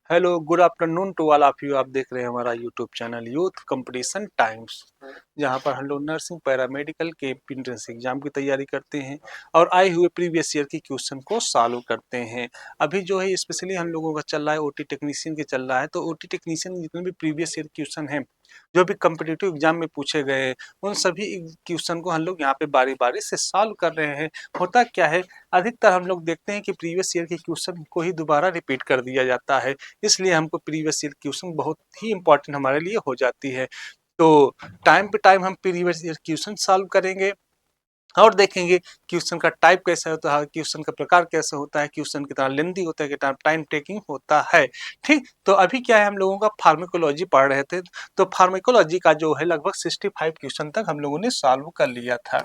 Hello, good afternoon to all of you. आप देख रहे हैं हमारा YouTube channel youth competition times, जहां पर हम लोग नर्सिंग पैरामेडिकल के एंट्रेंस एग्जाम की तैयारी करते हैं और आए हुए प्रीवियस ईयर की क्वेश्चन को सॉल्व करते हैं। अभी जो है स्पेशली हम लोगों का चल रहा है ओटी टेक्नीशियन के चल रहा है, तो ओटी टेक्नीशियन के जितने भी प्रीवियस ईयर क्वेश्चन हैं जो भी कम्पिटिटिव एग्जाम में पूछे गए हैं, उन सभी क्वेश्चन को हम लोग यहाँ पे बारी बारी से सॉल्व कर रहे हैं। होता क्या है, अधिकतर हम लोग देखते हैं कि प्रीवियस ईयर के क्वेश्चन को ही दोबारा रिपीट कर दिया जाता है, इसलिए हमको प्रीवियस ईयर क्वेश्चन बहुत ही इंपॉर्टेंट हमारे लिए हो जाती है। तो टाइम पे टाइम हम प्रीवियस ईयर क्वेश्चन सॉल्व करेंगे और देखेंगे क्वेश्चन का टाइप कैसा होता है, क्वेश्चन का प्रकार कैसा होता है, क्वेश्चन कितना लेंदी होता है, कितना टाइम टेकिंग होता है। ठीक, तो अभी क्या है, हम लोगों का फार्मेकोलॉजी पढ़ रहे थे, तो फार्मेकोलॉजी का जो है लगभग 65 क्वेश्चन तक हम लोगों ने सॉल्व कर लिया था।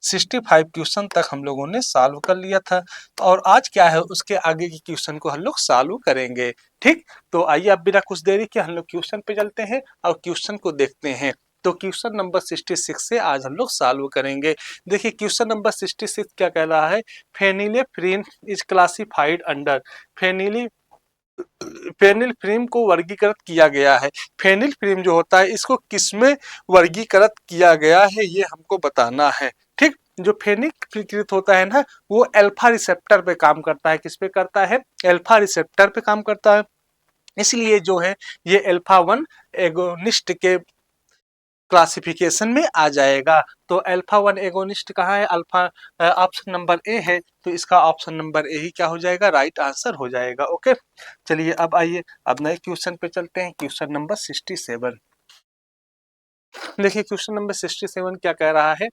65 क्वेश्चन तक हम लोगों ने सॉल्व कर लिया था, और आज क्या है उसके आगे की क्वेश्चन को हम लोग सॉल्व करेंगे। ठीक, तो आइए अब बिना कुछ देरी के हम लोग क्वेश्चन पे चलते हैं और क्वेश्चन को देखते हैं। तो क्वेश्चन नंबर 66 से आज हम लोग सॉल्व करेंगे। देखिए क्वेश्चन नंबर 66 क्या कह रहा है, फेनिलेफ्रिन इज क्लासिफाइड अंडर। फेनिली फेनिलफ्रीन को वर्गीकृत किया गया है। फेनिलफ्रीन जो होता है इसको किसमें वर्गीकृत किया गया है ये हमको बताना है। ठीक, जो फेनिलफ्रीकृत होता है ना, वो अल्फा रिसेप्टर पे काम करता है। किस पे करता है? अल्फा रिसेप्टर पे काम करता है। इसलिए जो है ये अल्फा 1 एगोनिस्ट के क्लासिफिकेशन में आ जाएगा। तो अल्फा 1 एगोनिस्ट कहाँ है? अल्फा ऑप्शन नंबर ए है, तो इसका ऑप्शन नंबर ए ही क्या हो जाएगा? राइट आंसर हो जाएगा। ओके, चलिए अब आइए अब नए क्वेश्चन पे चलते हैं। Question number 67। देखिए क्वेश्चन नंबर 67 क्या कह रहा है,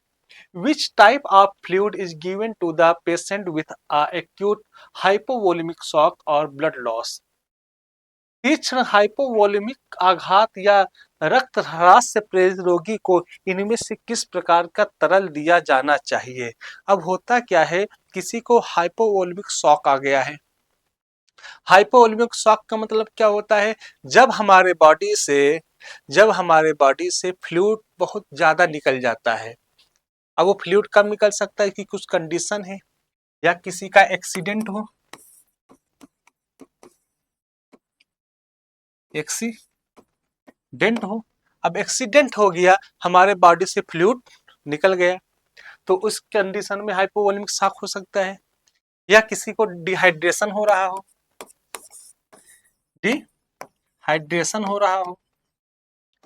which type of fluid is given to the patient with acute hypovolemic shock और ब्लड लॉस। तीक्ष्ण हाइपोवोलेमिक आघात या रक्त ह्रास से प्रेरित रोगी को इनमें से किस प्रकार का तरल दिया जाना चाहिए। अब होता क्या है, किसी को हाइपोवोलेमिक शॉक आ गया है। हाइपोवोलेमिक शॉक का मतलब क्या होता है, जब हमारे बॉडी से फ्लूइड बहुत ज्यादा निकल जाता है। अब वो फ्लूइड कब निकल सकता है कि कुछ कंडीशन है, या किसी का एक्सीडेंट हो, एक्सीडेंट हो। अब एक्सीडेंट हो गया, हमारे बॉडी से फ्लूइड निकल गया, तो उस कंडीशन में हाइपोवोलेमिक शॉक हो सकता है। या किसी को डिहाइड्रेशन हो रहा हो, डिहाइड्रेशन हो रहा हो।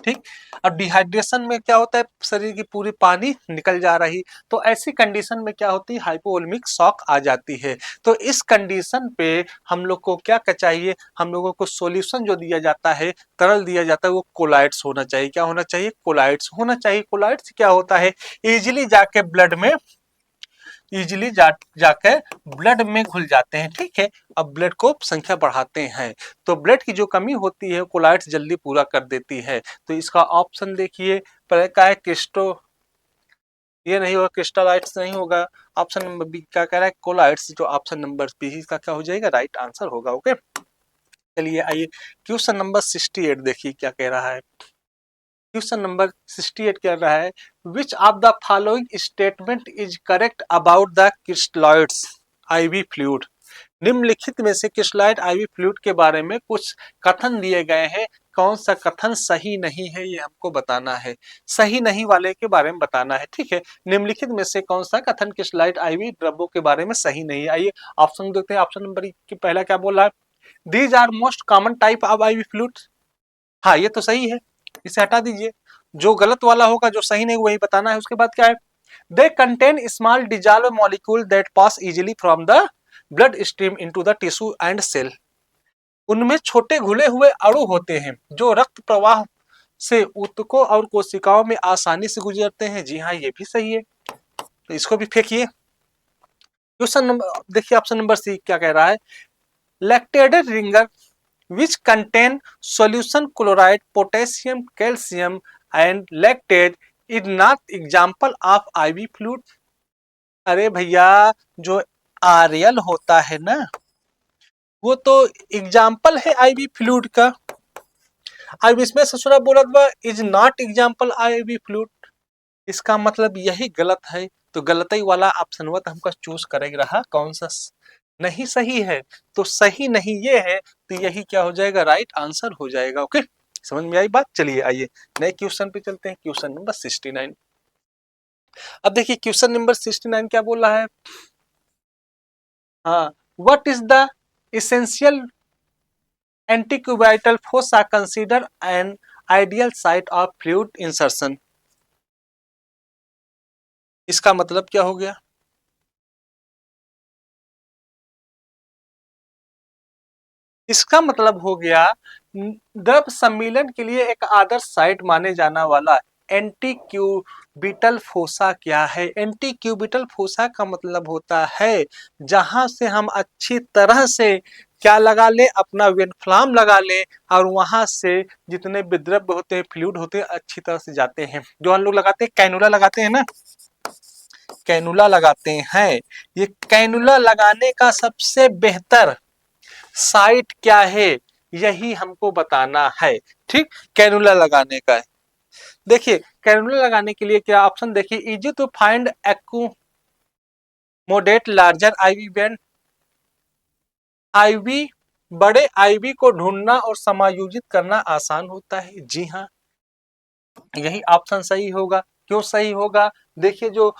ठीक, अब डिहाइड्रेशन में क्या होता है, शरीर की पूरी पानी निकल जा रही, तो ऐसी कंडीशन में क्या होती है, हाइपोवोलेमिक शॉक आ जाती है। तो इस कंडीशन पे हम लोग को क्या चाहिए, हम लोगों को सॉल्यूशन जो दिया जाता है, तरल दिया जाता है, वो कोलाइड्स होना चाहिए। क्या होना चाहिए? कोलाइड्स होना चाहिए। कोलाइड्स क्या होता है, इजिली जाके ब्लड में जाकर ब्लड में घुल जाते हैं। ठीक है, अब ब्लड को संख्या बढ़ाते हैं, तो ब्लड की जो कमी होती है कोलाइड्स जल्दी पूरा कर देती है। तो इसका ऑप्शन देखिए, पहले का है क्रिस्टो, ये नहीं होगा, क्रिस्टलाइट्स नहीं होगा। ऑप्शन नंबर बी क्या कह रहा है? कोलाइड्स, जो ऑप्शन नंबर बी इसका क्या हो जाएगा? राइट आंसर होगा। ओके, चलिए आइए क्वेश्चन नंबर 68 देखिए क्या कह रहा है। क्वेश्चन नंबर 68 कह रहा है, विच of the following statement is correct about the crystalloids IV fluid. निम्नलिखित में से क्रिस्टलॉइड आईवी फ्लूइड के बारे में कुछ कथन दिए गए हैं, कौन सा कथन सही नहीं है ये हमको बताना है। सही नहीं वाले के बारे में बताना है। ठीक है, निम्नलिखित में से कौन सा कथन क्रिस्टलॉइड आईवी द्रव्यों के बारे में सही नहीं है। आइए ऑप्शन देखते हैं। ऑप्शन नंबर की पहला क्या बोल रहा है, these are most common type of IV fluid. हाँ, ये तो सही है, इसे हटा दीजिए। जो गलत वाला होगा, जो सही नहीं वही बताना है। उसके बाद क्या है, they contain small dissolve molecule that pass easily from the blood stream into the tissue and cell. उनमें छोटे घुले हुए अणु होते हैं जो रक्त प्रवाह से ऊतकों और कोशिकाओं में आसानी से गुजरते हैं। जी हाँ, ये भी सही है, तो इसको भी फेंकिए। क्वेश्चन नंबर देखिए, ऑप्शन नंबर सी क्या कह रहा है, लैक्टेटेड ringer which contain solution chloride, potassium, calcium and lactate is not example of IV fluid। अरे भैया, जो आरएल होता है ना, वो तो एग्जाम्पल है आईवी फ्लूइड का। अब इसमें ससुरा बोला था is not example IV fluid, इसका मतलब यही गलत है। तो गलत ही वाला ऑप्शन हुआ, तो हमको चूज करेगा रहा कौन सा नहीं सही है, तो सही नहीं ये है, तो यही क्या हो जाएगा, राइट आंसर हो जाएगा। ओके, समझ में आई बात। चलिए आइए नए क्वेश्चन पे चलते हैं, क्वेश्चन नंबर 69। अब देखिए क्वेश्चन नंबर 69 क्या बोल रहा है। हाँ, what is the essential antecubital fossa consider an ideal site of fluid insertion. इसका मतलब क्या हो गया, इसका मतलब हो गया द्रव सम्मिलन के लिए एक आदर्श साइट माने जाना वाला एंटी क्यूबिटल फोसा क्या है। एंटी क्यूबिटल फोसा का मतलब होता है जहां से हम अच्छी तरह से क्या लगा ले, अपना वेनफ्लाम लगा ले, और वहां से जितने विद्रव्य होते हैं, फ्लूइड होते हैं, अच्छी तरह से जाते हैं। जो हम लोग लगाते हैं कैनुला लगाते हैं ना, कैनुला लगाते हैं, ये कैनुला लगाने का सबसे बेहतर साइट क्या है, यही हमको बताना है। ठीक, कैनुला लगाने का है। देखिए कैनुला लगाने के लिए क्या ऑप्शन, देखिए easy to find accommodate larger IV band. IV, बड़े आईवी को ढूंढना और समायोजित करना आसान होता है। जी हाँ, यही ऑप्शन सही होगा। क्यों सही होगा, देखिए जो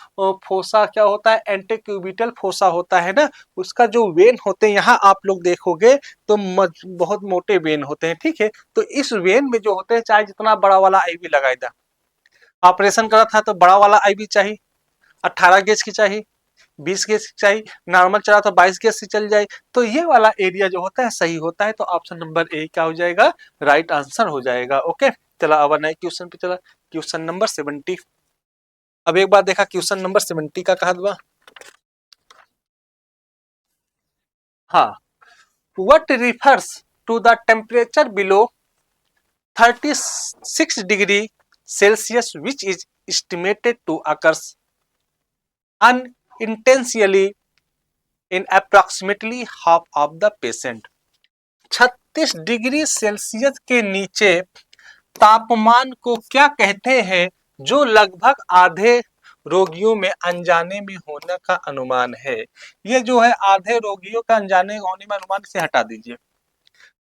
फोसा क्या होता है, एंटीक्यूबिटल फोसा होता है ना, उसका जो वेन होते हैं, यहाँ आप लोग देखोगे तो बहुत मोटे वेन होते हैं। ठीक है, तो इस वेन में जो होते हैं, चाहे जितना बड़ा वाला आईवी लगाए था, ऑपरेशन करा था तो बड़ा वाला आईवी चाहिए, 18 गेज की चाहिए, 20 गेज की चाहिए, नॉर्मल चला तो 22 गेज से चल जाए। तो ये वाला एरिया जो होता है सही होता है, तो ऑप्शन नंबर ए क्या हो जाएगा, राइट आंसर हो जाएगा। ओके, चला अब नए क्वेश्चन पे चला, क्वेश्चन नंबर 70। अब एक बार देखा क्वेश्चन नंबर 70 का कहा हुआ। हाँ, what refers to the temperature below 36 degree Celsius which is estimated to occurs unintentionally in approximately half of the patient। 36 degree Celsius के नीचे तापमान को क्या कहते हैं, जो लगभग आधे रोगियों में अनजाने में होने का अनुमान है। ये जो है आधे रोगियों का अनजाने होने में अनुमान, से हटा दीजिए,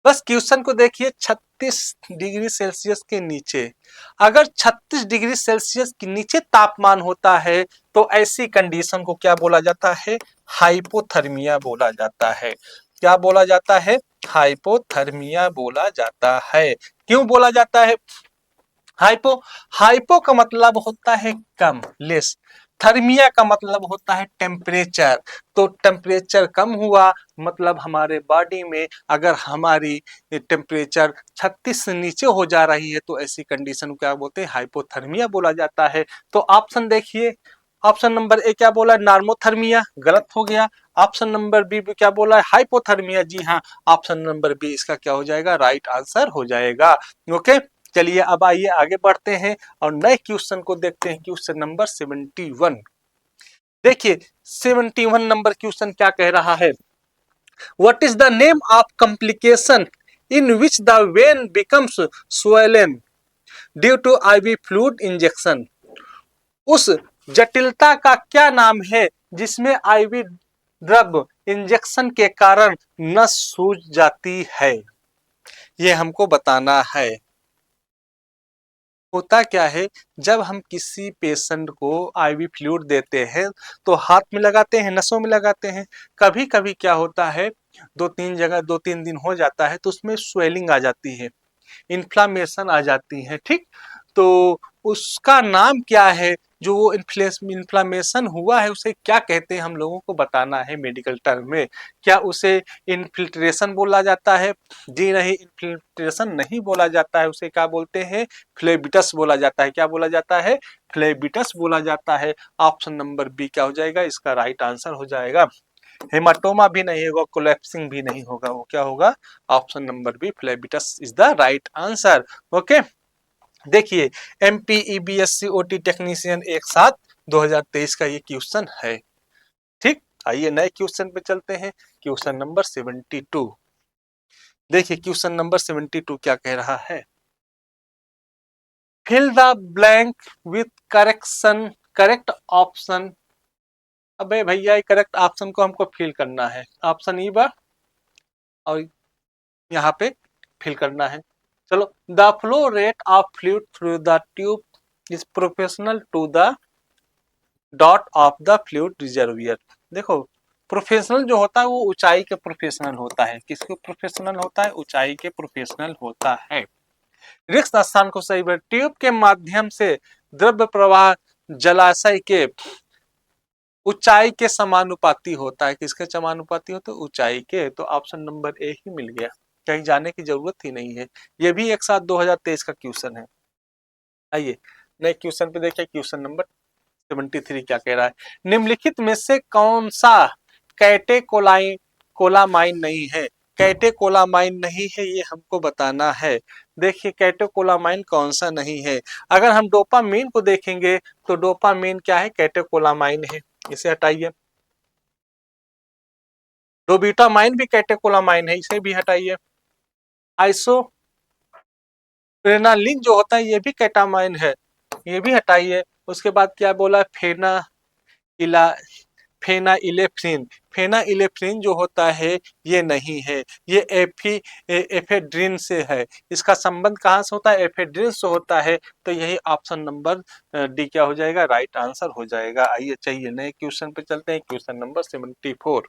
बस क्वेश्चन को देखिए। 36 डिग्री सेल्सियस के नीचे, अगर 36 डिग्री सेल्सियस के नीचे तापमान होता है तो ऐसी कंडीशन को क्या बोला जाता है, हाइपोथर्मिया बोला जाता है। क्या बोला जाता है, हाइपोथर्मिया बोला जाता है। क्यों बोला जाता है हाइपो, हाइपो का मतलब होता है कम, लेस। थर्मिया का मतलब होता है टेम्परेचर, तो टेम्परेचर कम हुआ मतलब हमारे बॉडी में अगर हमारी टेम्परेचर 36 से नीचे हो जा रही है, तो ऐसी कंडीशन को क्या बोलते हैं, हाइपोथर्मिया बोला जाता है। तो ऑप्शन देखिए, ऑप्शन नंबर ए क्या बोला, नॉर्मोथर्मिया, गलत हो गया। ऑप्शन नंबर बी क्या बोला है, हाइपोथर्मिया। जी हाँ, ऑप्शन नंबर बी इसका क्या हो जाएगा, राइट आंसर हो जाएगा। ओके, चलिए अब आइए आगे बढ़ते हैं और नए क्वेश्चन को देखते हैं, क्वेश्चन नंबर 71। देखिए 71 नंबर क्वेश्चन क्या कह रहा है, what is the name of complication in which the vein becomes swollen due to IV fluid injection. उस जटिलता का क्या नाम है जिसमें आईवी ड्रग इंजेक्शन के कारण नस सूज जाती है, ये हमको बताना है। होता क्या है, जब हम किसी पेशेंट को आईवी फ्लूइड देते हैं तो हाथ में लगाते हैं, नसों में लगाते हैं। कभी कभी क्या होता है, 2-3 जगह 2-3 दिन हो जाता है तो उसमें स्वेलिंग आ जाती है, इन्फ्लामेशन आ जाती है। ठीक, तो उसका नाम क्या है, जो वो इन्फ्लामेशन हुआ है उसे क्या कहते हैं, हम लोगों को बताना है मेडिकल टर्म में। क्या उसे इन्फिल्ट्रेशन बोला जाता है, जी नहीं, इन्फिल्ट्रेशन नहीं बोला जाता है, उसे क्या बोलते हैं, फ्लेबिटस बोला जाता है। क्या बोला जाता है, फ्लेबिटस बोला जाता है। ऑप्शन नंबर बी क्या हो जाएगा, इसका राइट आंसर हो जाएगा। हेमाटोमा भी नहीं होगा, कोलैप्सिंग भी नहीं होगा, वो क्या होगा, option number B phlebitis is the right answer. Okay, देखिए एमपीईबीएससी ओटी टेक्नीशियन एक साथ 2023 का ये क्वेश्चन है। ठीक, आइए नए क्वेश्चन पे चलते हैं, क्वेश्चन नंबर 72। देखिए क्वेश्चन नंबर 72 क्या कह रहा है, fill the blank with correct option अबे भैया करेक्ट ऑप्शन को हमको फिल करना है, ऑप्शन ई बार और यहाँ पे फिल करना है। चलो, the flow rate of fluid through the tube is proportional to the dot of the fluid reservoir. देखो, प्रोफेशनल जो होता है वो ऊंचाई के प्रोफेशनल होता है। किसके प्रोफेशनल होता है? ऊंचाई के प्रोफेशनल होता है। रिक्त स्थान को सही पर ट्यूब के माध्यम से द्रव्य प्रवाह जलाशय के ऊंचाई के समानुपाती होता है। किसके समानुपाती होता है? ऊंचाई के। तो ऑप्शन नंबर ए ही मिल गया, कहीं जाने की जरूरत ही नहीं है। ये भी एक साथ 2023 का क्वेश्चन है। आइए नए क्वेश्चन पे देखिए, क्वेश्चन नंबर 73 क्या कह रहा है। निम्नलिखित में से कौन सा कैटेकोलामाइन नहीं है? कैटेकोलामाइन नहीं है, ये हमको बताना है। देखिए कैटेकोलामाइन कौन सा नहीं है। अगर हम डोपामीन को देखेंगे तो डोपामीन क्या है? कैटेकोलामाइन है, इसे हटाइए। डोब्यूटामाइन भी कैटेकोलामाइन है, इसे भी हटाइए। आइसोप्रेनालिन जो होता है ये भी कैटामाइन है, ये भी हटाइए। उसके बाद क्या बोला? इला फेनाइलेफ्रिन। फेनाइलेफ्रिन जो होता है ये नहीं है, ये एफेड्रिन से है। इसका संबंध कहाँ से होता है? एफेड्रिन से होता है। तो यही ऑप्शन नंबर डी क्या हो जाएगा? राइट आंसर हो जाएगा। आइए चाहिए नए क्वेश्चन पे चलते हैं। Question number 74।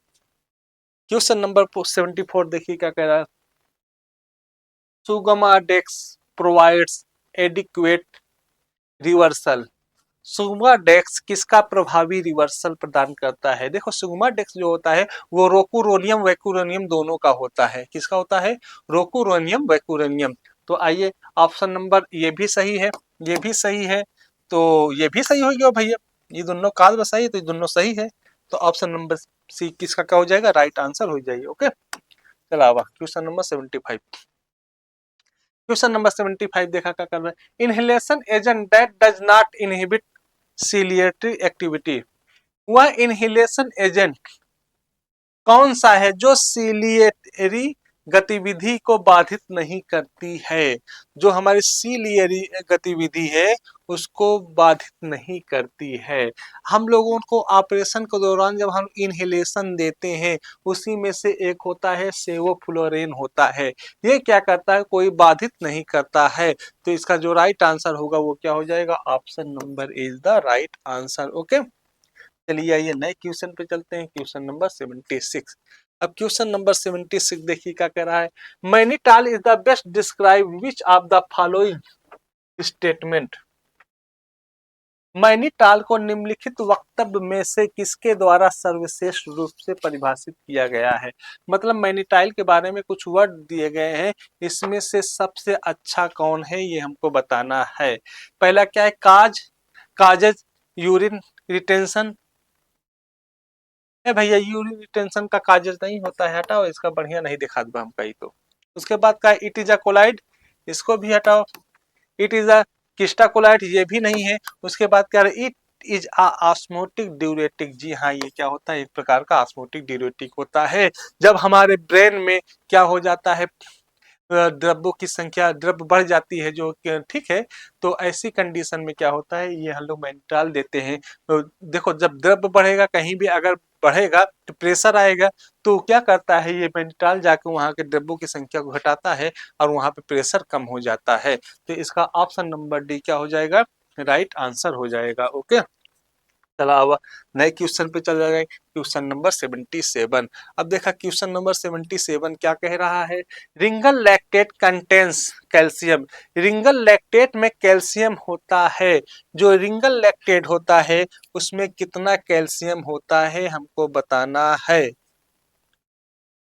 क्वेश्चन नंबर 74 देखिए क्या कह रहा है। सुगमा डेक्स प्रोवाइड्स एडिक्वेट रिवर्सल। सुगमा डेक्स किसका प्रभावी रिवर्सल प्रदान करता है? देखो सुगमा डेक्स जो होता है वो रोकुरोनियम वैकुरोनियम दोनों का होता है। किसका होता है? रोकुरोनियम वैकुरोनियम। तो आइए ऑप्शन नंबर ये भी सही है, ये भी सही है, तो ये भी सही हो गया भैया। ये दोनों काज बसाई तो ये दोनों सही है। तो ऑप्शन नंबर सी किसका क्या हो जाएगा? राइट आंसर हो जाएगी। ओके, चलावा क्वेश्चन नंबर 75। क्वेश्चन नंबर 75 देखा क्या कर रहे हैं। Inhalation agent that does not inhibit ciliary activity. वह इनहेलेशन एजेंट कौन सा है जो सीलिएटरी गतिविधि को बाधित नहीं करती है? जो हमारी सीलियरी गतिविधि है उसको बाधित नहीं करती है। हम लोगों को ऑपरेशन के दौरान जब हम इनहेलेशन देते हैं उसी में से एक होता है सेवोफ्लोरेन होता है। ये क्या करता है? कोई बाधित नहीं करता है। तो इसका जो राइट आंसर होगा वो क्या हो जाएगा? Option number is the right answer. Okay, चलिए आइए नए क्वेश्चन पे चलते हैं। Question number 76। अब क्वेश्चन नंबर 76 देखिए क्या कह रहा है। Mannitol is the best describe which of the following statement. Mannitol को निम्नलिखित वक्तव्य में से किसके द्वारा सर्वश्रेष्ठ रूप से परिभाषित किया गया है? मतलब मैनिटाइल के बारे में कुछ वर्ड दिए गए हैं, इसमें से सबसे अच्छा कौन है ये हमको बताना है। पहला क्या है? Causes urine retention. भैया यूरिन रिटेंशन का काजज नहीं होता है, हटाओ इसका, बढ़िया नहीं दिखा दो हम कहीं तो। उसके बाद का इट इज अ कोलाइड, इसको भी हटाओ। It is a crystalloid, ये भी नहीं है। उसके बाद क्या है? It is a osmotic diuretic. जी हाँ, ये क्या होता है? एक प्रकार का ऑस्मोटिक ड्यूरेटिक होता है। जब हमारे ब्रेन में क्या हो जाता है? द्रव्यों की संख्या, द्रव्य बढ़ जाती है जो, ठीक है, तो ऐसी कंडीशन में क्या होता है? ये हम लोग मैनिटाल देते हैं। तो देखो जब द्रव्य बढ़ेगा कहीं भी अगर बढ़ेगा तो प्रेशर आएगा, तो क्या करता है? ये मैनिटाल जाकर वहां के द्रव्यों की संख्या को घटाता है और वहां पे प्रेशर कम हो जाता है। तो इसका ऑप्शन नंबर डी क्या हो जाएगा? राइट आंसर हो जाएगा। ओके, चला अब नए क्वेश्चन पे चल जाएगा। Question number 77। अब देखा क्वेश्चन नंबर 77 क्या कह रहा है। Ringer lactate contains calcium. रिंगल lactate में कैल्शियम होता है। जो रिंगल लैक्टेट होता है उसमें कितना कैल्शियम होता है हमको बताना है।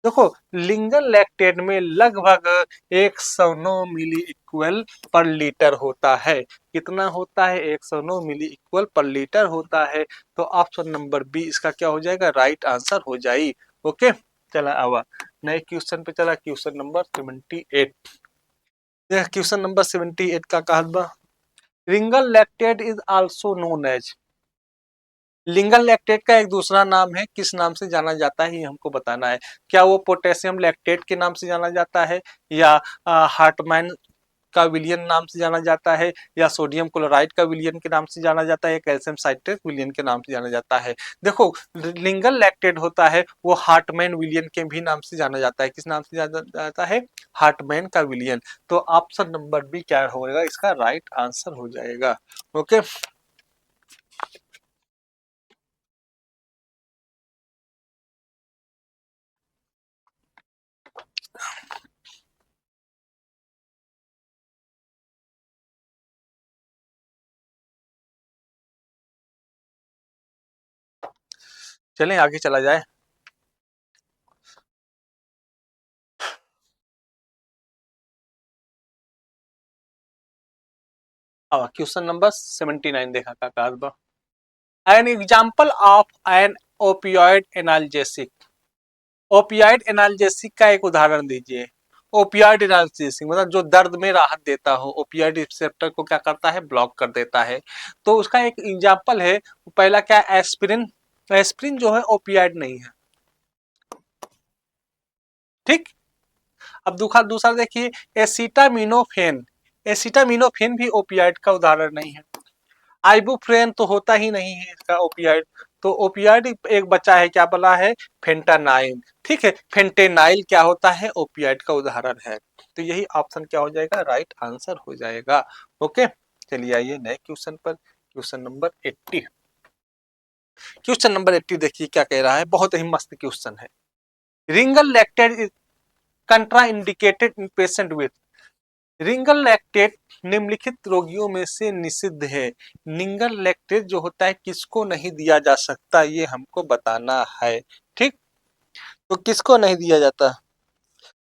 देखो लिंगल लैक्टेट में लगभग 109 मिली इक्वल पर लीटर होता है। कितना होता है? 109 मिली इक्वल पर लीटर होता है। तो ऑप्शन नंबर बी इसका क्या हो जाएगा? राइट आंसर हो जाएगी। ओके, चला आवा नए क्वेश्चन पे चला। Question number 78। क्वेश्चन नंबर 78 का कहा, Ringer lactate is also known as. Ringer lactate का एक दूसरा नाम है, किस नाम से जाना जाता है ये हमको बताना है। क्या वो पोटेशियम लैक्टेट के नाम से जाना जाता है, या हार्टमैन का विलयन नाम से जाना जाता है, या सोडियम क्लोराइड का विलयन के नाम से जाना जाता है, या कैल्शियम साइट्रेट विलयन के नाम से जाना जाता है। देखो लिंगल लैक्टेट होता है वो हार्टमैन विलयन के भी नाम से जाना जाता है। किस नाम से जाना जाता है? हार्टमैन का विलयन। तो ऑप्शन नंबर बी क्या होगा इसका राइट आंसर हो जाएगा। ओके, चलें आगे चला जाए। क्वेश्चन नंबर 79 देखा काका। An example of an opioid analgesic. Opioid analgesic का एक उदाहरण दीजिए। ओपियाइड एनाल्जेसिक मतलब जो दर्द में राहत देता हो, ओपियाइड रिसेप्टर को क्या करता है? ब्लॉक कर देता है। तो उसका एक एग्जाम्पल है, पहला क्या? एस्पिरिन। एस्पिरिन जो है ओपियाइड नहीं है, ठीक। अब दूसरा देखिए, एसिटामिनोफेन। एसिटामिनोफेन भी ओपियाइड का उदाहरण नहीं है। आइबुप्रोफेन तो होता ही नहीं है इसका ओपियाइड। तो ओपियाइड एक बचा है, क्या बोला है? फेंटानाइल। ठीक है, फेंटेनाइल क्या होता है? ओपियाइड का उदाहरण है। तो यही ऑप्शन क्या हो जाएगा? राइट आंसर हो जाएगा। ओके, चलिए आइए नए क्वेश्चन पर। Question number 80। क्वेश्चन नंबर 80 देखिए क्या कह रहा है, बहुत ही मस्त क्वेश्चन है। Ringer lactate is contraindicated in patient with. Ringer lactate निम्नलिखित रोगियों में से निषिद्ध है। निंगल लैक्टेट जो होता है किसको नहीं दिया जा सकता, ये हमको बताना है। ठीक, तो किसको नहीं दिया जाता?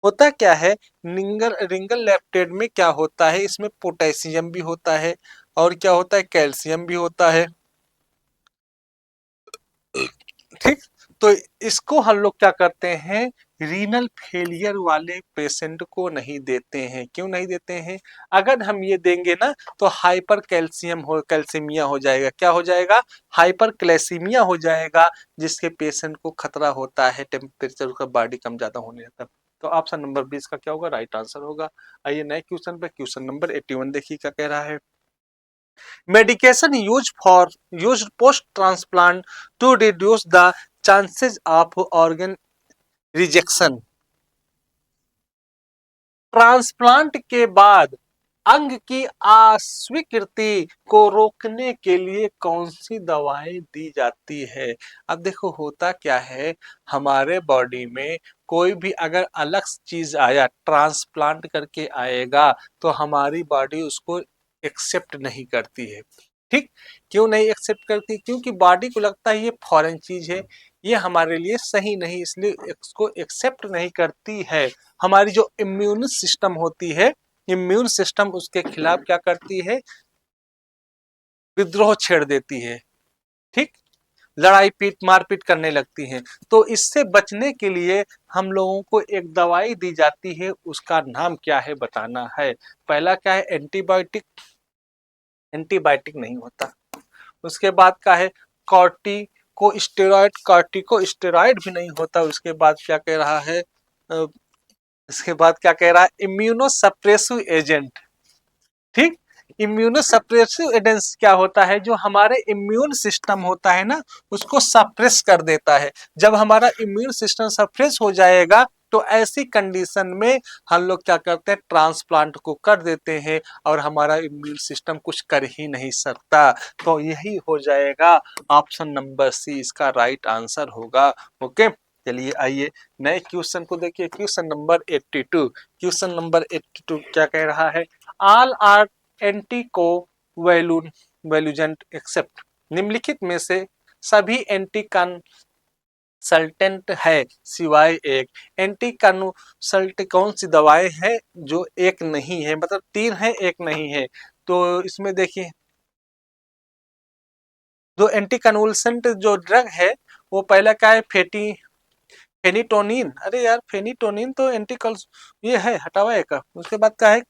होता क्या है, रिंगल लैक्टेट में क्या होता है? इसमें पोटेशियम भी होता है और क्या होता है? कैल्शियम भी होता है, ठीक। तो इसको हम लोग क्या करते हैं? रीनल फेलियर वाले पेशेंट को नहीं देते हैं। क्यों नहीं देते हैं? अगर हम ये देंगे ना तो हाइपर कैल्सीमिया हो जाएगा। क्या हो जाएगा? हाइपर कैल्सीमिया हो जाएगा, जिसके पेशेंट को खतरा होता है टेम्परेचर का बॉडी कम ज्यादा होने लगता है। तो ऑप्शन नंबर 20 का क्या होगा? राइट आंसर होगा। आइए नए क्वेश्चन पे। क्वेश्चन नंबर 81 देखिए क्या कह रहा है। Medication used post transplant to reduce the chances of organ rejection। Transplant के बाद अंग की अस्वीकृति को रोकने के लिए कौन सी दवाएं दी जाती है? अब देखो होता क्या है, हमारे बॉडी में कोई भी अगर अलग चीज आया, ट्रांसप्लांट करके आएगा, तो हमारी बॉडी उसको एक्सेप्ट नहीं करती है। ठीक, क्यों नहीं एक्सेप्ट करती? क्योंकि बॉडी को लगता है ये फॉरेन चीज है, ये हमारे लिए सही नहीं, इसलिए इसको एक्सेप्ट नहीं करती है। हमारी जो इम्यून सिस्टम होती है, इम्यून सिस्टम उसके खिलाफ क्या करती है? विद्रोह छेड़ देती है, ठीक। लड़ाई पीट मारपीट करने लगती हैं। तो इससे बचने के लिए हम लोगों को एक दवाई दी जाती है, उसका नाम क्या है बताना है। पहला क्या है? एंटीबायोटिक। एंटीबायोटिक नहीं होता। उसके बाद का है कॉर्टिको स्टेरॉइड। कॉर्टिको स्टेरॉइड भी नहीं होता। उसके बाद क्या कह रहा है? इसके बाद क्या कह रहा है? इम्यूनो सप्रेसिव एजेंट, ठीक। इम्यूनो सप्रेसिव एजेंट क्या होता है? जो हमारे इम्यून सिस्टम होता है ना, उसको सप्रेस कर देता है। जब हमारा इम्यून सिस्टम सप्रेस हो जाएगा तो ऐसी कंडीशन में हम लोग क्या करते हैं? ट्रांसप्लांट को कर देते हैं और हमारा इम्यून सिस्टम कुछ कर ही नहीं सकता। तो यही हो जाएगा ऑप्शन नंबर सी, इसका राइट आंसर होगा। ओके, चलिए आइए नए क्वेश्चन को देखिए। Question number 82। क्वेश्चन नंबर 82 क्या कह रहा है? All are anticonvulsant except. निम्नलिखित में से सभी एंटी कंसल्टेंट है सिवाय एक। एंटी कंसल्ट कौन सी दवाएं हैं जो एक नहीं है? मतलब तीन है एक नहीं है। तो इसमें देखिए, जो एंटी कन्वुलेंट जो ड्रग है वो पहला क्या है? फेनिटोनिन। अरे यार, फेनिटोनिन तो ये है, हटावा है का। उसके बाद क्या है?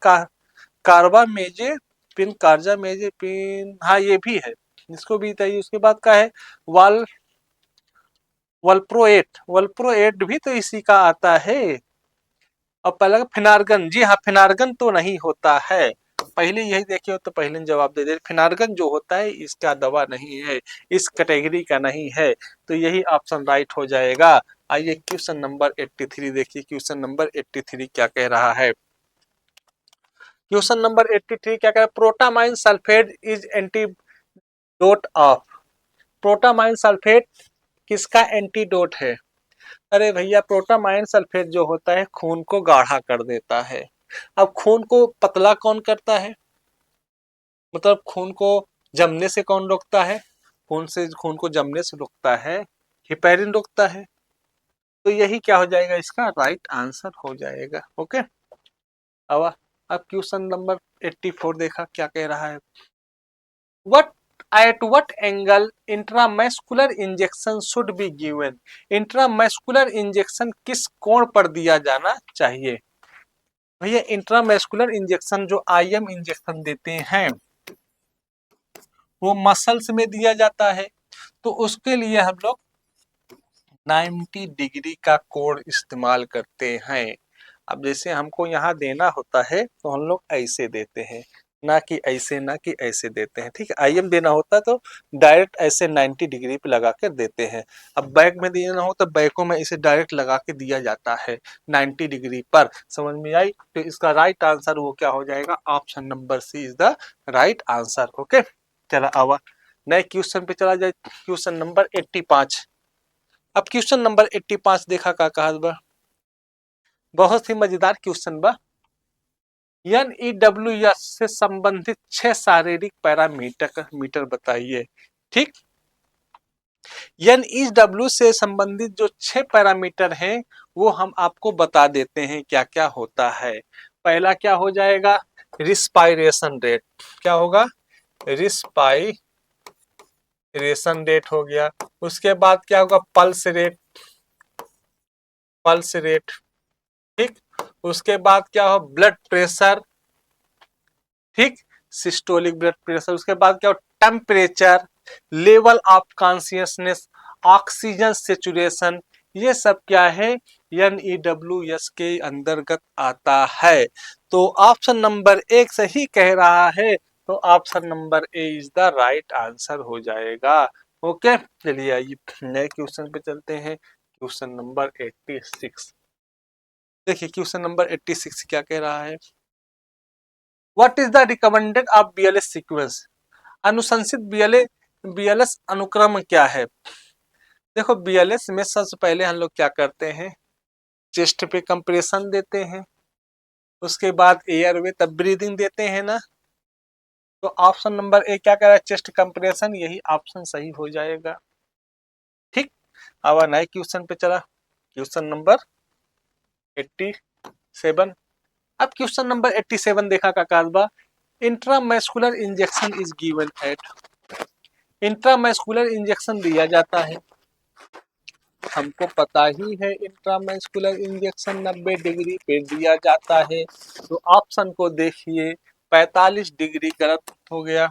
कार्बामेजेपिन। कार्जामेजेपिन, हाँ ये भी है, इसको भी चाहिए। उसके बाद का है? वाल वल्प्रोएट। वल्प्रोएट भी तो इसी का आता है। और पहला फिनार्गन, जी हाँ फिनार्गन तो नहीं होता है, पहले यही देखे हो तो पहले जवाब दे दे। फिनार्गन जो होता है इसका दवा नहीं है, इस कैटेगरी का नहीं है, तो यही ऑप्शन राइट हो जाएगा। आइए क्वेश्चन नंबर 83 देखिए, क्वेश्चन नंबर 83 क्या कह रहा है। क्वेश्चन नंबर 83 क्या कह रहा है, protamine sulphate is antidote of. Protamine sulphate किसका एंटीडोट है? अरे भैया प्रोटामाइन सल्फेट जो होता है खून को गाढ़ा कर देता है। अब खून को पतला कौन करता है, मतलब खून को जमने से कौन रोकता है? खून को जमने से रोकता है हिपैरिन रोकता है। तो यही क्या हो जाएगा, इसका राइट आंसर हो जाएगा। ओके, अब क्वेश्चन नंबर 84 देखा क्या कह रहा है। What at what angle intramuscular injection should be given. Intramuscular injection किस कोण पर दिया जाना चाहिए? भैया इंट्रामस्कुलर इंजेक्शन जो आईएम इंजेक्शन देते हैं वो मसल्स में दिया जाता है, तो उसके लिए हम लोग 90 डिग्री का कोण इस्तेमाल करते हैं। अब जैसे हमको यहाँ देना होता है तो हम लोग ऐसे देते हैं, ना कि ऐसे, ना कि ऐसे देते हैं। ठीक है, आईएम देना होता है तो डायरेक्ट ऐसे 90 डिग्री पे लगा कर देते हैं। अब बैक में देना हो तो बैकों में इसे डायरेक्ट लगा के दिया जाता है 90 डिग्री पर। समझ में आई? तो इसका राइट आंसर वो क्या हो जाएगा, option number C is the right answer. Okay, चला आवा नए क्वेश्चन पे चला जाए, क्वेश्चन नंबर 85। अब क्वेश्चन नंबर 85 देखा का कहा बा, बहुत ही मजेदार क्वेश्चन बा। NEWS से संबंधित 6 शारीरिक पैरामीटर मीटर बताइए। ठीक, NEW से संबंधित जो 6 पैरामीटर हैं वो हम आपको बता देते हैं क्या क्या होता है। पहला क्या हो जाएगा, रिस्पायरेशन रेट। क्या होगा, रिस्पायरेशन रेट हो गया। उसके बाद क्या होगा, पल्स रेट, पल्स रेट। ठीक, उसके बाद क्या हो, ब्लड प्रेशर। ठीक, सिस्टोलिक ब्लड प्रेशर। उसके बाद क्या हो, temperature, level of consciousness, oxygen saturation. ये सब क्या है, NEWS के अंतर्गत आता है। तो ऑप्शन नंबर 1 सही कह रहा है, तो option number A is the right answer हो जाएगा। ओके, चलिए आइए नए क्वेश्चन पे चलते हैं। क्वेश्चन नंबर 86 देखिए, क्वेश्चन नंबर 86 क्या कह रहा है। What is the recommended of BLS sequence. अनुशंसित BLS अनुक्रम क्या है? देखो BLS में सबसे पहले हम लोग क्या करते हैं, चेस्ट पे कंप्रेशन देते हैं, उसके बाद एयरवे तब ब्रीदिंग देते हैं ना। तो ऑप्शन नंबर ए क्या कह रहा है, चेस्ट कंप्रेशन, यही ऑप्शन सही हो जाएगा। ठीक, अब नए क्वेश्चन पे चला, क्वेश्चन नंबर 87। अब क्वेश्चन नंबर 87 देखा का काजबा, intramuscular injection is given at. Intramuscular injection दिया जाता है, हमको पता ही है इंट्रामस्कुलर इंजेक्शन 90 डिग्री पे दिया जाता है। तो ऑप्शन को देखिए, 45 डिग्री गलत हो गया,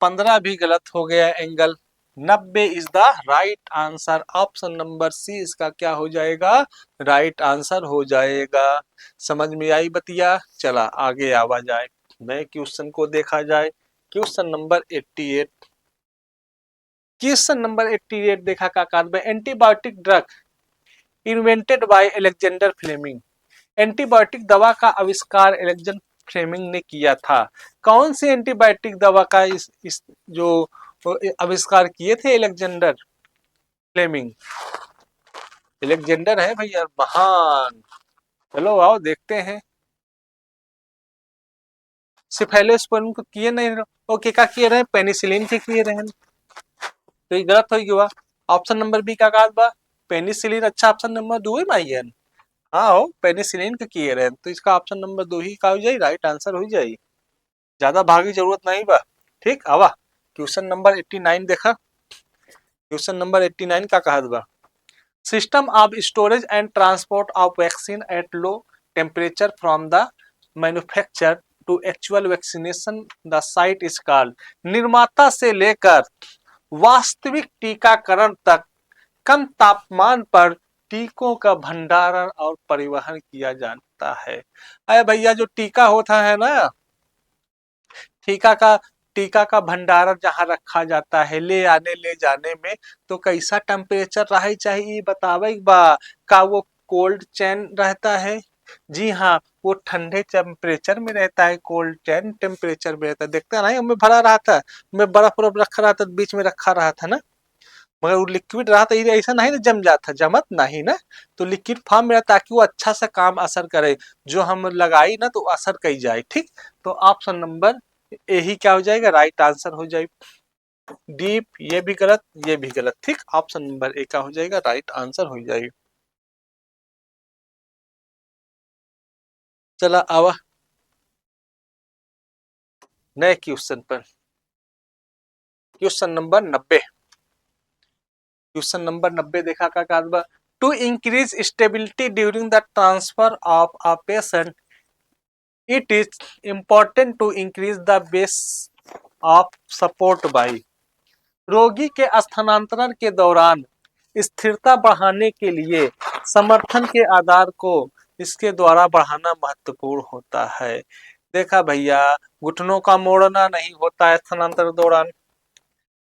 15 भी गलत हो गया angle, 90 is the right answer. Option number C इसका क्या हो जाएगा, राइट आंसर हो जाएगा। समझ में आई बतिया? चला आगे आवा जाए, नए क्वेश्चन को देखा जाए। क्वेश्चन नंबर 88, क्वेश्चन नंबर 88 देखा का कार्य, antibiotic drug invented by Alexander Fleming. Antibiotic दवा का आविष्कार अलेक्जेंडर फ्लेमिंग ने किया था। कौन सी एंटीबायोटिक दवा का इस जो आविष्कार किए थे अलेक्जेंडर फ्लेमिंग? अलेक्जेंडर है भैया महान। चलो आओ देखते हैं। सिफेलोस्पोरिन को किए नहीं, ओके का किए रहे, पेनिसिलिन के किए रहे, तो ये गलत हो गया। ऑप्शन नंबर बी का बा, पेनिसिलिन अच्छा ऑप्शन नंबर 2 ही माइए। हाँ हो, पेनिसिलिन के किए रहे, तो इसका ऑप्शन नंबर 2 ही का हो जाए, राइट आंसर हो जाए, ज्यादा भागी जरूरत नहीं बा। ठीक, आवा क्वेश्चन नंबर 89 देखा, क्वेश्चन नंबर 89 का कहा बा, system of storage and transport of vaccine at low temperature from the manufacture to actual vaccination the site is called. निर्माता से लेकर वास्तविक टीकाकरण तक कम तापमान पर टीकों का भंडारण और परिवहन किया जाता है। अरे भैया जो टीका होता है ना, टीका का टीका का भंडारण जहाँ रखा जाता है ले आने ले जाने में, तो कैसा टेम्परेचर रहे चाहिए बतावे बा? का वो कोल्ड चेन रहता है? जी हाँ, वो ठंडे टेम्परेचर में रहता है, कोल्ड चेन टेम्परेचर में रहता है। देखता है ना, उनमें भरा रहा था, उनमें बर्फ उर्फ रखा रहा था, बीच में रखा रहा था ना, मगर वो लिक्विड रहा था, ये ऐसा नहीं ना जम जाता, जमत नहीं ना, तो लिक्विड फॉर्म में रहा ताकि वो अच्छा सा काम असर करे, जो हम लगाई ना तो असर कही जाए। ठीक, तो ऑप्शन नंबर ए ही क्या हो जाएगा, राइट आंसर हो जाएगा। डीप ये भी गलत, ये भी गलत। ठीक, ऑप्शन नंबर ए का हो जाएगा, राइट आंसर हो जाएगा। चला आवा नए क्वेश्चन पर। Question number 90। क्वेश्चन नंबर 90 देखा का काजबा, to increase stability during the transfer of a patient it is important to increase the base of support by. रोगी के स्थानांतरण के दौरान स्थिरता बढ़ाने के लिए समर्थन के आधार को इसके द्वारा बढ़ाना महत्वपूर्ण होता है। देखा भैया, घुटनों का मोड़ना नहीं होता है स्थानांतरण दौरान,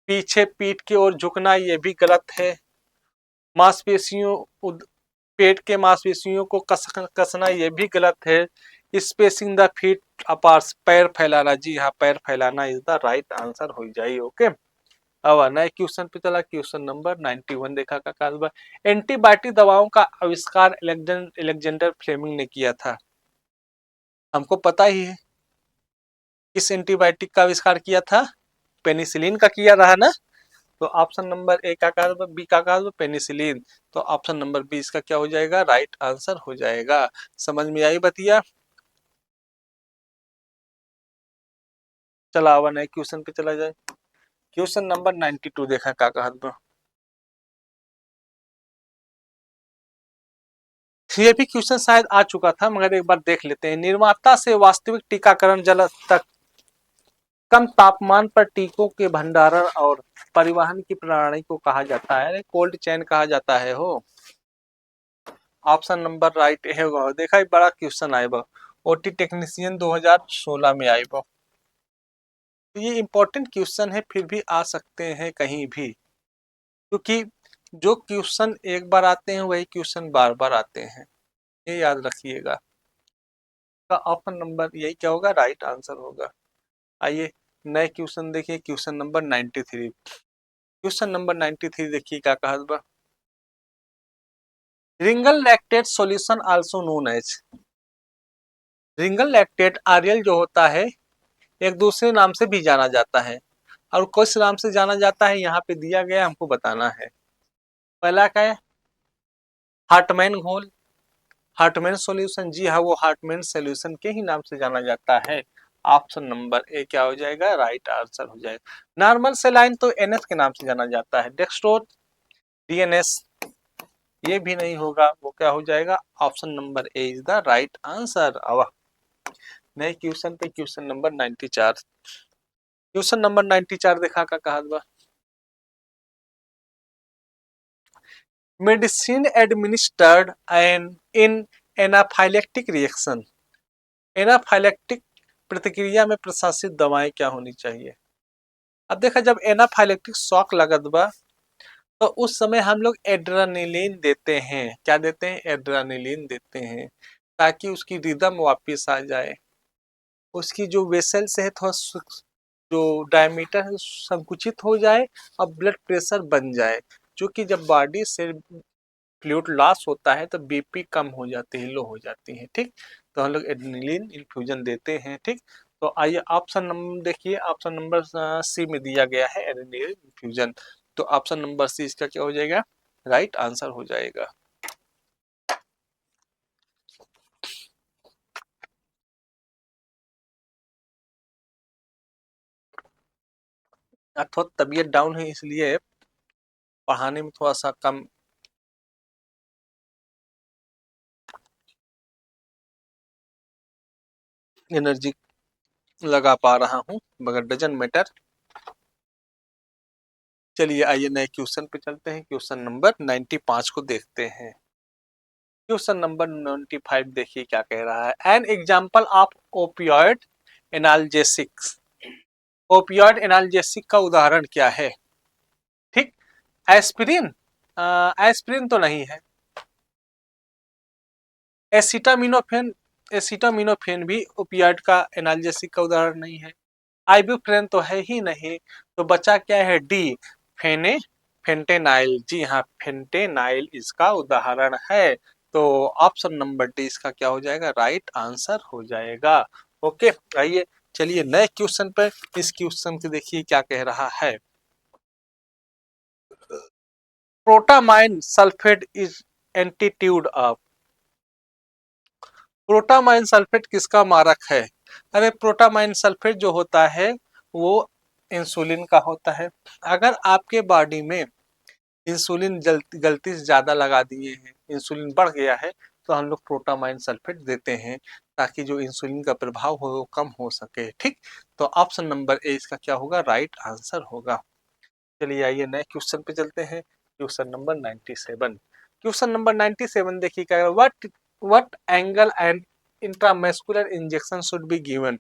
पीछे पीठ की ओर झुकना ये भी गलत है, मांसपेशियों पेट के मांसपेशियों को कसना ये भी गलत है, स्पेसिंग द फीट अपार्ट पैर फैलाना, जी हाँ पैर फैलाना इज द राइट आंसर हो जाए। ओके, अब नए क्वेश्चन पे चला। क्वेश्चन नंबर 91 देखा का काजबा, एंटीबायोटिक दवाओं का आविष्कार एलेक्जेंडर फ्लेमिंग ने किया था। हमको पता ही है किस एंटीबायोटिक का आविष्कार किया था, पेनिसिलिन का किया रहा ना, तो ऑप्शन नंबर ए का काजबा, बी का काजबा पेनिसिलिन, तो ऑप्शन नंबर बी इसका क्या हो जाएगा, राइट आंसर हो जाएगा। समझ में आई बतिया? चला आवा नए क्वेश्चन पे चला जाए। क्वेश्चन नंबर 92 देखा का कहत, ये भी क्वेश्चन शायद आ चुका था मगर एक बार देख लेते हैं। निर्माता से वास्तविक टीकाकरण जल तक कम तापमान पर टीकों के भंडारण और परिवहन की प्रणाली को कहा जाता है, कोल्ड चेन कहा जाता है हो। ऑप्शन नंबर राइट है वो। देखा एक बड़ा क्वेश्चन आए बा, ओटी टेक्नीशियन 2016 में आए बा, तो ये इंपॉर्टेंट क्वेश्चन है, फिर भी आ सकते हैं कहीं भी, क्योंकि जो क्वेश्चन एक बार आते हैं वही क्वेश्चन बार बार आते हैं, ये याद रखिएगा। का ऑप्शन नंबर यही क्या होगा, राइट आंसर होगा। आइए नए क्वेश्चन देखिए। Question number 93। क्वेश्चन नंबर 93 देखिए क्या कहा बा, Ringer lactate solution also known as. Ringer lactate RL जो होता है एक दूसरे नाम से भी जाना जाता है, और किस नाम से जाना जाता है यहाँ पे दिया गया, हमको बताना है। पहला क्या है, हार्टमैन घोल, हार्टमैन सॉल्यूशन, जी हाँ वो हार्टमैन सॉल्यूशन के ही नाम से जाना जाता है। ऑप्शन नंबर ए क्या हो जाएगा, राइट आंसर हो जाएगा। नॉर्मल सेलाइन तो एनएस के नाम से जाना जाता है, डेक्सट्रोज डीएनएस ये भी नहीं होगा, वो क्या हो जाएगा, option number A is the right answer. अब नए क्वेश्चन पे, क्वेश्चन नंबर 94। क्वेश्चन नंबर 94 देखा का कहा, medicine administered and in anaphylactic reaction, anaphylactic प्रतिक्रिया में प्रशासित दवाएं क्या होनी चाहिए। अब देखा, जब एनाफाइलेक्टिक शॉक लगत बा तो उस समय हम लोग एड्रेनलिन देते हैं, क्या देते हैं, एड्रेनलिन देते हैं, ताकि उसकी रिदम वापस आ जाए, उसकी जो वेसल्स है थोड़ा जो डायमीटर है संकुचित हो जाए और ब्लड प्रेशर बन जाए, क्योंकि जब बॉडी से फ्लूइड लॉस होता है तो बीपी कम हो जाती है, लो हो जाती है। ठीक, तो हम लोग एड्रेनलिन इन्फ्यूजन देते हैं। ठीक, तो आइए ऑप्शन नंबर देखिए, ऑप्शन नंबर सी में दिया गया है एड्रेनलिन इन्फ्यूजन, तो ऑप्शन नंबर सी इसका क्या हो जाएगा, राइट आंसर हो जाएगा। थोड़ा तबीयत डाउन है इसलिए पढ़ाने में थोड़ा सा कम एनर्जी लगा पा रहा हूँ, मगर डजंट मैटर। चलिए आइए नए क्वेश्चन पे चलते हैं। क्वेश्चन नंबर 95 को देखते हैं। क्वेश्चन नंबर 95 देखिए क्या कह रहा है। N example of opioid analgesics. Opioid analgesic का उदाहरण क्या है? ठीक, एस्पिरिन, एस्पिरिन तो नहीं है। एसिटामिनोफेन, एसिटामिनोफेन भी ओपियोइड का एनाल्जेसिक का उदाहरण नहीं है। आइबुप्रोफेन तो है ही नहीं। तो बचा क्या है? D, फेने fentanyl. जी हाँ, फेंटेनाइल इसका उदाहरण है। तो ऑप्शन नंबर डी इसका क्या हो जाएगा? राइट आंसर हो जाएगा। ओके, आइए चलिए नए क्वेश्चन पर। इस क्वेश्चन को देखिए क्या कह रहा है। Protamine sulphate is antidote of. Protamine sulphate किसका मारक है? अरे प्रोटामाइन सल्फेट जो होता है वो इंसुलिन का होता है। अगर आपके बॉडी में इंसुलिन गलती से ज्यादा लगा दिए हैं, इंसुलिन बढ़ गया है, तो हम लोग प्रोटामाइन सल्फेट देते हैं ताकि जो इंसुलिन का प्रभाव हो वो कम हो सके। ठीक, तो ऑप्शन नंबर ए इसका क्या होगा? राइट आंसर होगा। चलिए आइए नए क्वेश्चन पे चलते हैं। Question number 97। क्वेश्चन नंबर 97 देखिए क्या, what angle and intramuscular injection should be given.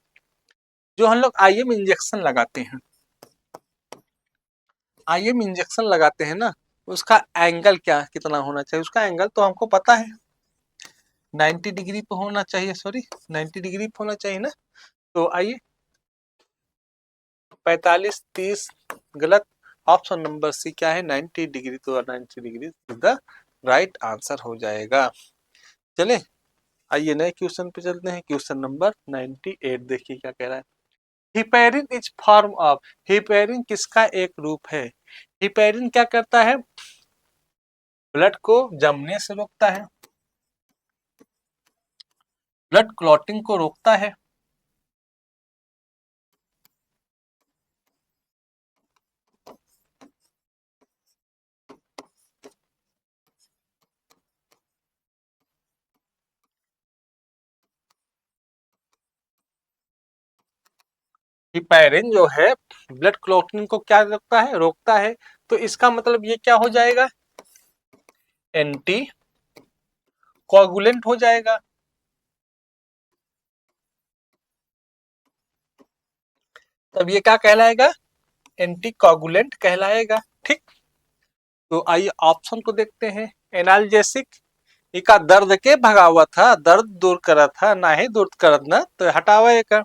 जो हम लोग आईएम इंजेक्शन लगाते हैं, आईएम इंजेक्शन लगाते हैं ना, उसका एंगल क्या कितना होना चाहिए? उसका एंगल तो हमको पता है 90 डिग्री पे होना चाहिए, सॉरी 90 डिग्री पे होना चाहिए ना। तो आइए 45 30 गलत। ऑप्शन नंबर सी क्या है? 90 डिग्री। तो 90 डिग्री द राइट आंसर हो जाएगा। चले आइए नए क्वेश्चन पे चलते हैं। क्वेश्चन नंबर 98 देखिए क्या कह रहा है। Heparin is form of. Heparin किसका एक रूप है? हिपेरिन क्या करता है? ब्लड को जमने से रोकता है, ब्लड क्लॉटिंग को रोकता है। हिपेरिन जो है ब्लड क्लॉटिंग को क्या रोकता है? रोकता है। तो इसका मतलब ये क्या हो जाएगा? एंटी कोगुलेंट हो जाएगा। तब ये क्या कहलाएगा? एंटी कोगुलेंट कहलाएगा। ठीक, तो आइए ऑप्शन को देखते हैं। एनाल्जेसिक, इका दर्द के भगावा था, दर्द दूर करा था, ना ही दूर करत ना तो हटावा एक।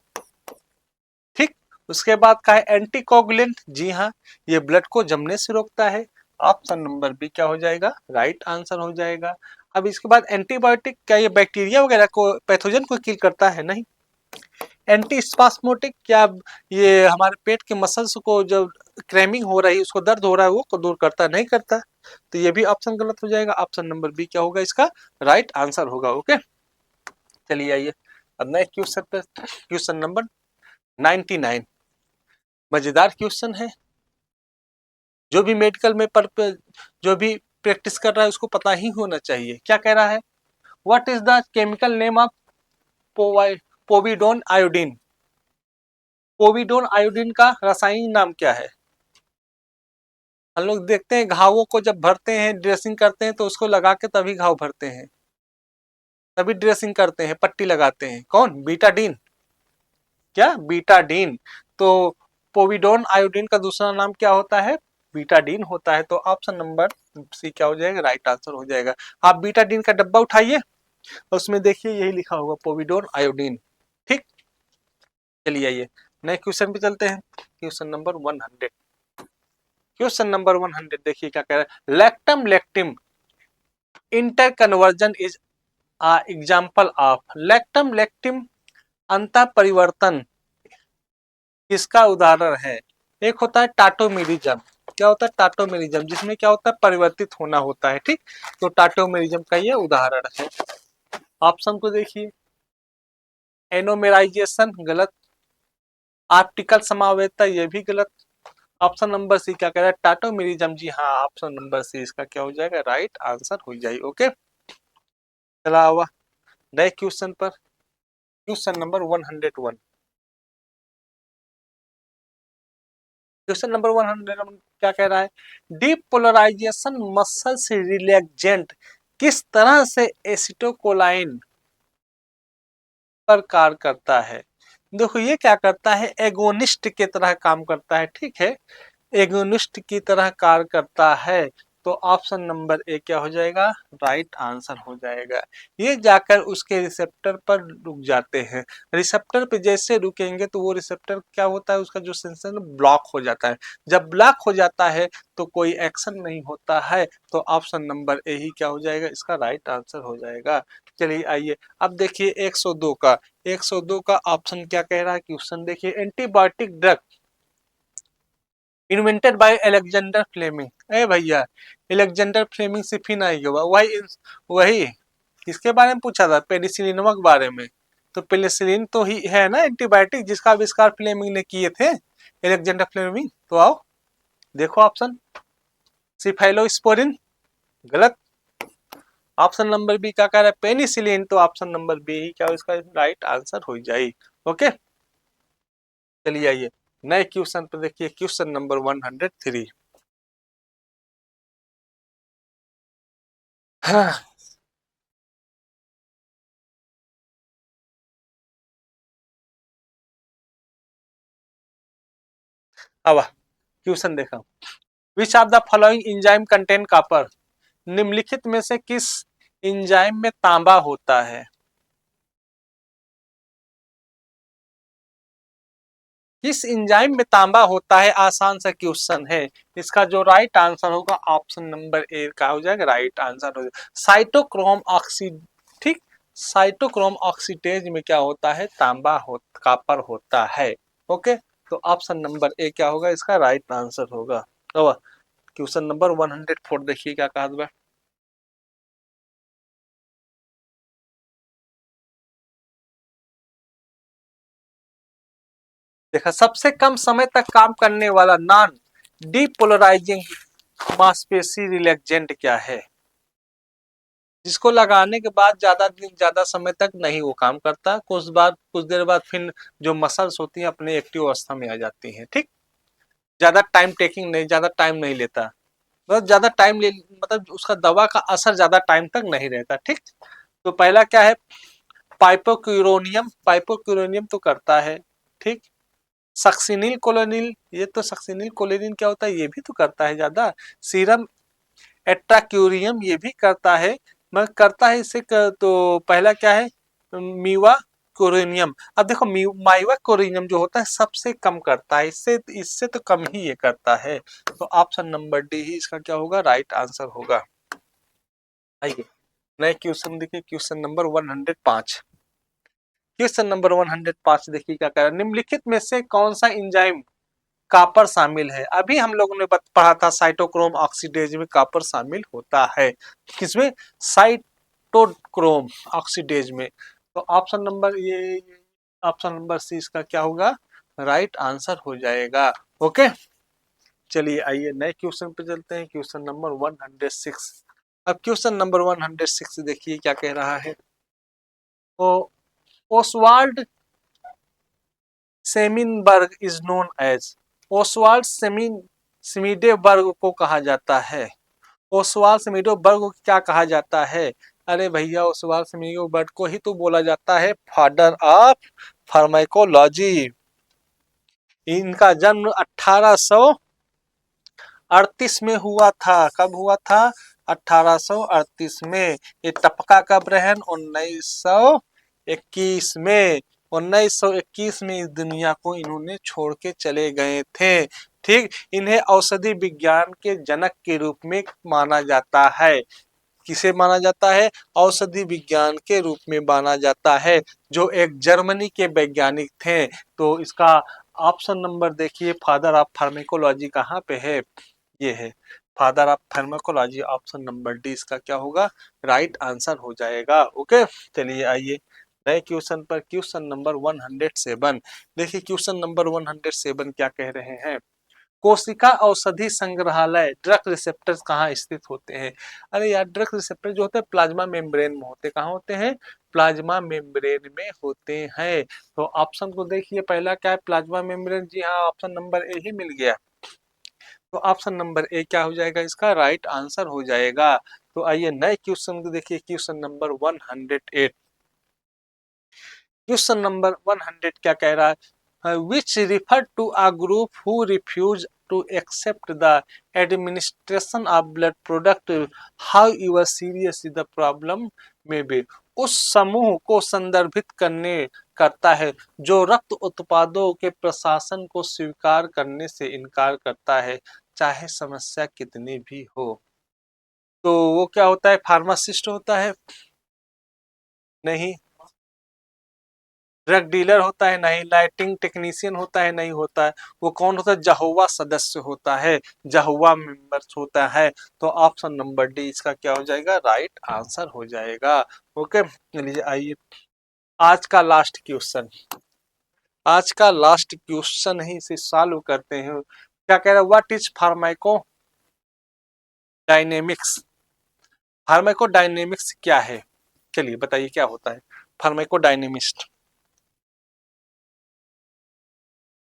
ठीक, उसके बाद का है एंटीकोगुलेंट। जी हाँ, ये ब्लड को जमने से रोकता है। ऑप्शन नंबर बी क्या हो जाएगा? राइट आंसर हो जाएगा। अब इसके बाद एंटीबायोटिक, क्या ये बैक्टीरिया वगैरह को, पैथोजन को किल करता है? नहीं। एंटी स्पास्मोटिक, क्या ये हमारे पेट के मसल्स को जो क्रैमिंग हो रही है, उसको दर्द हो रहा है, वो को दूर करता? नहीं करता। तो ये भी ऑप्शन गलत हो जाएगा। ऑप्शन नंबर बी क्या होगा? इसका राइट आंसर होगा। ओके, चलिए आइए अब नए क्वेश्चन पे। क्वेश्चन नंबर 99 मजेदार क्वेश्चन है। जो भी मेडिकल में जो भी प्रैक्टिस कर रहा है उसको पता ही होना चाहिए। क्या कह रहा है? What is the chemical name of povidone iodine. Povidone iodine का रासायनिक नाम क्या है? हम लोग देखते हैं घावों को जब भरते हैं, ड्रेसिंग करते हैं, तो उसको लगा के तभी घाव भरते हैं, तभी ड्रेसिंग करते हैं, पट्टी लगाते हैं। कौन? बीटाडीन। क्या? बीटाडीन। तो पोविडोन आयोडीन का दूसरा नाम क्या होता है? बीटाडीन होता है। तो ऑप्शन नंबर सी क्या हो जाएगा? राइट आंसर हो जाएगा। आप बीटाडीन का डब्बा उठाइए और उसमें देखिए यही लिखा होगा, पोविडोन आयोडीन। ठीक, चलिए आइए नए क्वेश्चन पे चलते हैं। Question number 100। क्वेश्चन नंबर 100 देखिए क्या कह रहा है। Lactam lactim inter conversion is a example of. Lactam lactim अंतः परिवर्तन किसका उदाहरण है? एक होता है टाटोमेरिज्म। क्या होता है? टाटोमेरिज्म, जिसमें क्या होता है? परिवर्तित होना होता है। ठीक, तो टाटोमेरिज्म का ये उदाहरण है। ऑप्शन को देखिए। एनोमेराइजेशन गलत। ऑप्टिकल समावेशिता ये भी गलत। ऑप्शन नंबर सी क्या कह रहा है? टाटोमेरिज्म। जी हाँ, ऑप्शन नंबर सी इसका क्या हो जाएगा? राइट आंसर हो जाएगा। ओके, चला हुआ नए क्वेश्चन पर। Question number 101। क्वेश्चन नंबर 100 क्या कह रहा है? डीपोलराइजेशन मसल रिलैक्सेंट किस तरह से एसिटोकोलाइन पर कार्य करता है? देखो ये क्या करता है, एगोनिस्ट की तरह काम करता है, ठीक है, एगोनिस्ट की तरह कार्य करता है। तो ऑप्शन नंबर ए क्या हो जाएगा, राइट आंसर हो जाएगा। ये जाकर उसके रिसेप्टर पर रुक जाते हैं, रिसेप्टर पे जैसे रुकेंगे तो वो रिसेप्टर क्या होता है, उसका जो सेंसर ब्लॉक हो जाता है। जब ब्लॉक हो जाता है तो कोई एक्शन नहीं होता है, तो ऑप्शन नंबर ए ही क्या हो जाएगा, इसका राइट आंसर हो जाएगा। चलिए आइए अब देखिए 102 का, 102 का ऑप्शन क्या कह रहा है क्वेश्चन देखिए, antibiotic drug invented by Alexander Fleming. ए भैया, अलेक्जेंडर फ्लेमिंग से फिर नहीं हुआ, वही वही किसके बारे में पूछा था, पेनिसिलिन के बारे में। तो पेनिसिलिन तो ही है ना एंटीबायोटिक जिसका आविष्कार फ्लेमिंग ने किए थे, अलेक्जेंडर फ्लेमिंग। तो आओ देखो ऑप्शन, सिफाइलोस्पोरिन, गलत। ऑप्शन नंबर बी क्या कह रहा है, पेनिसिलिन, तो ऑप्शन नंबर बी ही क्या इसका राइट आंसर हो जाए। ओके, चलिए आइए नए क्वेश्चन पे देखिए, क्वेश्चन नंबर 103। हाँ, अब क्वेश्चन देखा, विच of the following enzyme contain copper, निम्नलिखित में से किस एंजाइम में तांबा होता है? किस एंजाइम में तांबा होता है, आसान सा क्वेश्चन है। इसका जो राइट आंसर होगा ऑप्शन नंबर ए का हो जाएगा, राइट आंसर हो जाएगा साइटोक्रोम ऑक्सी, ठीक, साइटोक्रोम ऑक्सीडेज में क्या होता है, तांबा हो कॉपर होता है। ओके, तो ऑप्शन नंबर ए क्या होगा, इसका राइट आंसर होगा। तो क्वेश्चन नंबर 104 देखिए क्या कहा हुआ है। देखा, सबसे कम समय तक काम करने वाला नॉन डीपोलराइजिंग मांसपेशी रिलैक्सेंट क्या है, जिसको लगाने के बाद ज्यादा दिन ज्यादा समय तक नहीं वो काम करता, कुछ देर बाद फिर जो मसल्स होती हैं अपने एक्टिव अवस्था में आ जाती हैं, ठीक, ज्यादा टाइम टेकिंग नहीं, ज्यादा टाइम नहीं लेता, मतलब ज्यादा टाइम ले, मतलब उसका दवा का असर ज्यादा टाइम तक नहीं रहता, ठीक। तो पहला क्या है, पाइपोक्यूरोनियम, पाइपोक्यूरोनियम तो करता है, ठीक। सक्सिनिल कोलोनिल, ये तो सक्सिनिल कोलोनिल क्या होता है, ये भी तो करता है ज्यादा। सीरम एट्राक्यूरियम ये भी करता है, मगर करता है इससे तो पहला क्या है, मीवा कोरेनियम। अब देखो माइवा कोरेनियम जो होता है सबसे कम करता है, इससे इससे तो कम ही ये करता है। तो ऑप्शन नंबर डी ही इसका क्या होगा, राइट आंसर होगा। आइए नए क्वेश्चन देखिए, क्वेश्चन नंबर 105। क्वेश्चन नंबर 105 देखिए क्या कह रहा है, निम्नलिखित में से कौन सा एंजाइम कॉपर शामिल है? अभी हम लोगों ने पढ़ा था साइटोक्रोम ऑक्सीडेज में कॉपर शामिल होता है, किसमें, साइटोक्रोम ऑक्सीडेज में। तो ऑप्शन नंबर ये, ऑप्शन नंबर सी इसका क्या होगा, राइट आंसर हो जाएगा। ओके, चलिए आइए नए क्वेश्चन पे चलते हैं, क्वेश्चन नंबर 106। अब क्वेश्चन नंबर 106 देखिए क्या कह रहा है, तो Oswald Schmiedeberg is known as, Oswald Schmiedeberg को कहा जाता है, ओसवाल स्मीडेबर्ग को क्या कहा जाता है? अरे भैया, ओसवाल स्मीडेबर्ग को ही तो बोला जाता है फादर ऑफ फार्माकोलॉजी। इनका जन्म 1838 में हुआ था, कब हुआ था, 1838 में। ये टपका कब रहन, 1921 में, 1921 में इस दुनिया को इन्होंने छोड़ के चले गए थे, ठीक। इन्हें औषधि विज्ञान के जनक के रूप में माना जाता है, किसे माना जाता है, औषधि विज्ञान के रूप में माना जाता है, जो एक जर्मनी के वैज्ञानिक थे। तो इसका ऑप्शन नंबर देखिए, फादर ऑफ फार्मेकोलॉजी कहाँ पे है, ये है father of pharmacology, option number D इसका क्या होगा, राइट आंसर हो जाएगा। ओके, चलिए आइए नए क्वेश्चन पर, क्वेश्चन नंबर 107। देखिए क्वेश्चन नंबर 107 क्या कह रहे हैं, कोशिका औषधि संग्रहालय ड्रग रिसेप्टर्स कहाँ स्थित होते हैं? अरे यार, ड्रग रिसेप्टर जो होते हैं प्लाज्मा मेम्ब्रेन में होते हैं, कहाँ होते हैं, प्लाज्मा मेम्ब्रेन में होते हैं। तो ऑप्शन को देखिए, पहला क्या है, प्लाज्मा मेम्ब्रेन, जी हाँ, ऑप्शन नंबर ए ही मिल गया। तो ऑप्शन नंबर ए क्या हो जाएगा, इसका राइट आंसर हो जाएगा। तो आइए नए क्वेश्चन को देखिए। Question number 108। क्वेश्चन नंबर 100 क्या कह रहा है? Which refer to a group who refuse to accept the administration of blood product, how your serious the problem may be. उस समूह को संदर्भित करता है जो रक्त उत्पादों के प्रशासन को स्वीकार करने से इनकार करता है, चाहे समस्या कितनी भी हो। तो वो क्या होता है? फार्मासिस्ट होता है? नहीं। ड्रग डीलर होता है? नहीं। लाइटिंग टेक्नीशियन होता है? नहीं होता है। वो कौन होता है? जहुआ सदस्य होता है, जहुआ मेंबर्स होता है। तो ऑप्शन नंबर डी इसका क्या हो जाएगा? राइट आंसर हो जाएगा। ओके, चलिए आइए आज का लास्ट क्वेश्चन। आज का लास्ट क्वेश्चन ही इसे सॉल्व करते हैं। क्या कह रहा है? What is pharmaco dynamics? Pharmacodynamics क्या है? चलिए बताइए क्या होता है फार्माकोडायनेमिस्ट।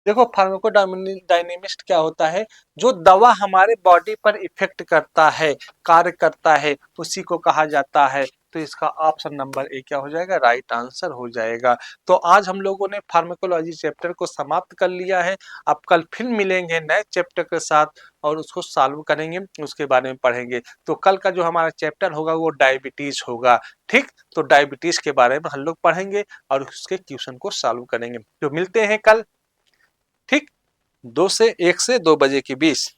देखो फार्माकोडायनेमिस्ट क्या होता है? जो दवा हमारे बॉडी पर इफेक्ट करता है, कार्य करता है, उसी को कहा जाता है। तो इसका ऑप्शन नंबर ए क्या हो जाएगा? राइट आंसर हो जाएगा। तो आज हम लोगों ने फार्माकोलॉजी चैप्टर को समाप्त कर लिया है। अब कल फिर मिलेंगे नए चैप्टर के साथ और उसको सॉल्व करेंगे, उसके बारे में पढ़ेंगे। तो कल का जो हमारा चैप्टर होगा वो डायबिटीज होगा। ठीक, तो डायबिटीज के बारे में हम लोग पढ़ेंगे और उसके क्वेश्चन को सॉल्व करेंगे। तो मिलते हैं कल। ठीक, 2 से 1 से 2 बजे के बीच।